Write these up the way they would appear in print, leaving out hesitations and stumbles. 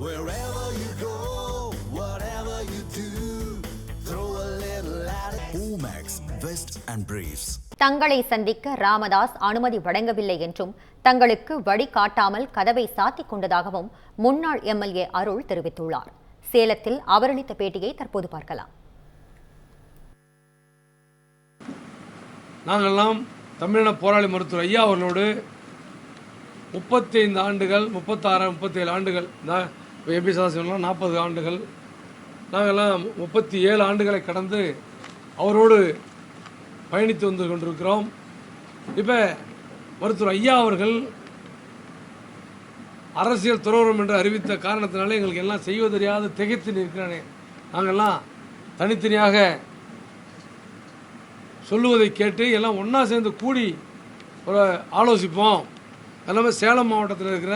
Wherever you go, whatever you do, throw a little at it. Omax, Vest and Briefs. தங்களை சந்திக்க ராமதாஸ் அனுமதி வழங்கவில்லை என்றும் தங்களுக்கு வழிகாட்டாமல் கதவை சாத்திக் கொண்டதாகவும் முன்னாள் எம்எல்ஏ அருள் தெரிவித்துள்ளார். சேலத்தில் அவர் அளித்த பேட்டியை தற்போது பார்க்கலாம். நாங்கள்லாம் தமிழின போராளி மருத்துவர் ஐயா அவர்களோடு 35 ஆண்டுகள் 36 37 ஆண்டுகள் எம்பி சதாசிவம்லாம் 40 ஆண்டுகள் நாங்கள்லாம் 37 ஆண்டுகளை கடந்து அவரோடு பயணித்து வந்து கொண்டிருக்கிறோம். இப்போ மருத்துவர் ஐயா அவர்கள் அரசியல் துறவரம் என்று அறிவித்த காரணத்தினாலே எங்களுக்கு எல்லாம் செய்வது தெரியாது திகைத்து நிற்கிறானே. நாங்கள்லாம் தனித்தனியாக சொல்லுவதை கேட்டு எல்லாம் ஒன்றா சேர்ந்து கூடி ஒரு ஆலோசிப்போம். எல்லாமே சேலம் மாவட்டத்தில் இருக்கிற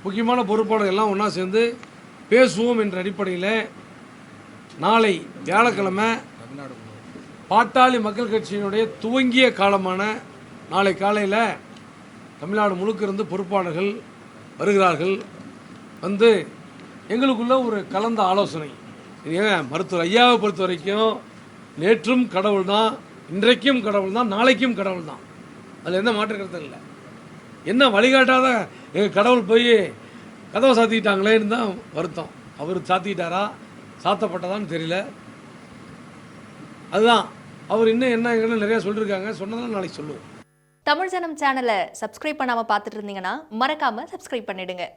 முக்கியமான பொறுப்பாளர்கள் எல்லாம் ஒன்றா சேர்ந்து பேசுவோம் என்ற அடிப்படையில் நாளை வியாழக்கிழமை பாட்டாளி மக்கள் கட்சியினுடைய துவங்கிய காலமான நாளை காலையில் தமிழ்நாடு முழுக்க இருந்து பொறுப்பாளர்கள் வருகிறார்கள். வந்து எங்களுக்குள்ள ஒரு கலந்த ஆலோசனை. மருத்துவர் ஐயாவை பொறுத்த வரைக்கும் நேற்றும் கடவுள் தான், இன்றைக்கும் கடவுள் தான், நாளைக்கும் கடவுள் தான். அதில் எந்த மாற்று கருத்தும் இல்லை. என்ன வழிகாட்டாத எங்கள் கடவுள் போய் கதவை சாத்திக்கிட்டாங்களேன்னு தான் வருத்தம். அவர் சாத்திக்கிட்டாரா சாத்தப்பட்டதான்னு தெரியல. அதுதான் அவர் இன்னும் என்ன நிறையா சொல்லியிருக்காங்க. சொன்னதான் நாளைக்கு சொல்லுவோம். தமிழ் ஜனம் சேனலை சப்ஸ்கிரைப் பண்ணாமல் பார்த்துட்டு இருந்தீங்கன்னா மறக்காமல் சப்ஸ்கிரைப் பண்ணிடுங்க.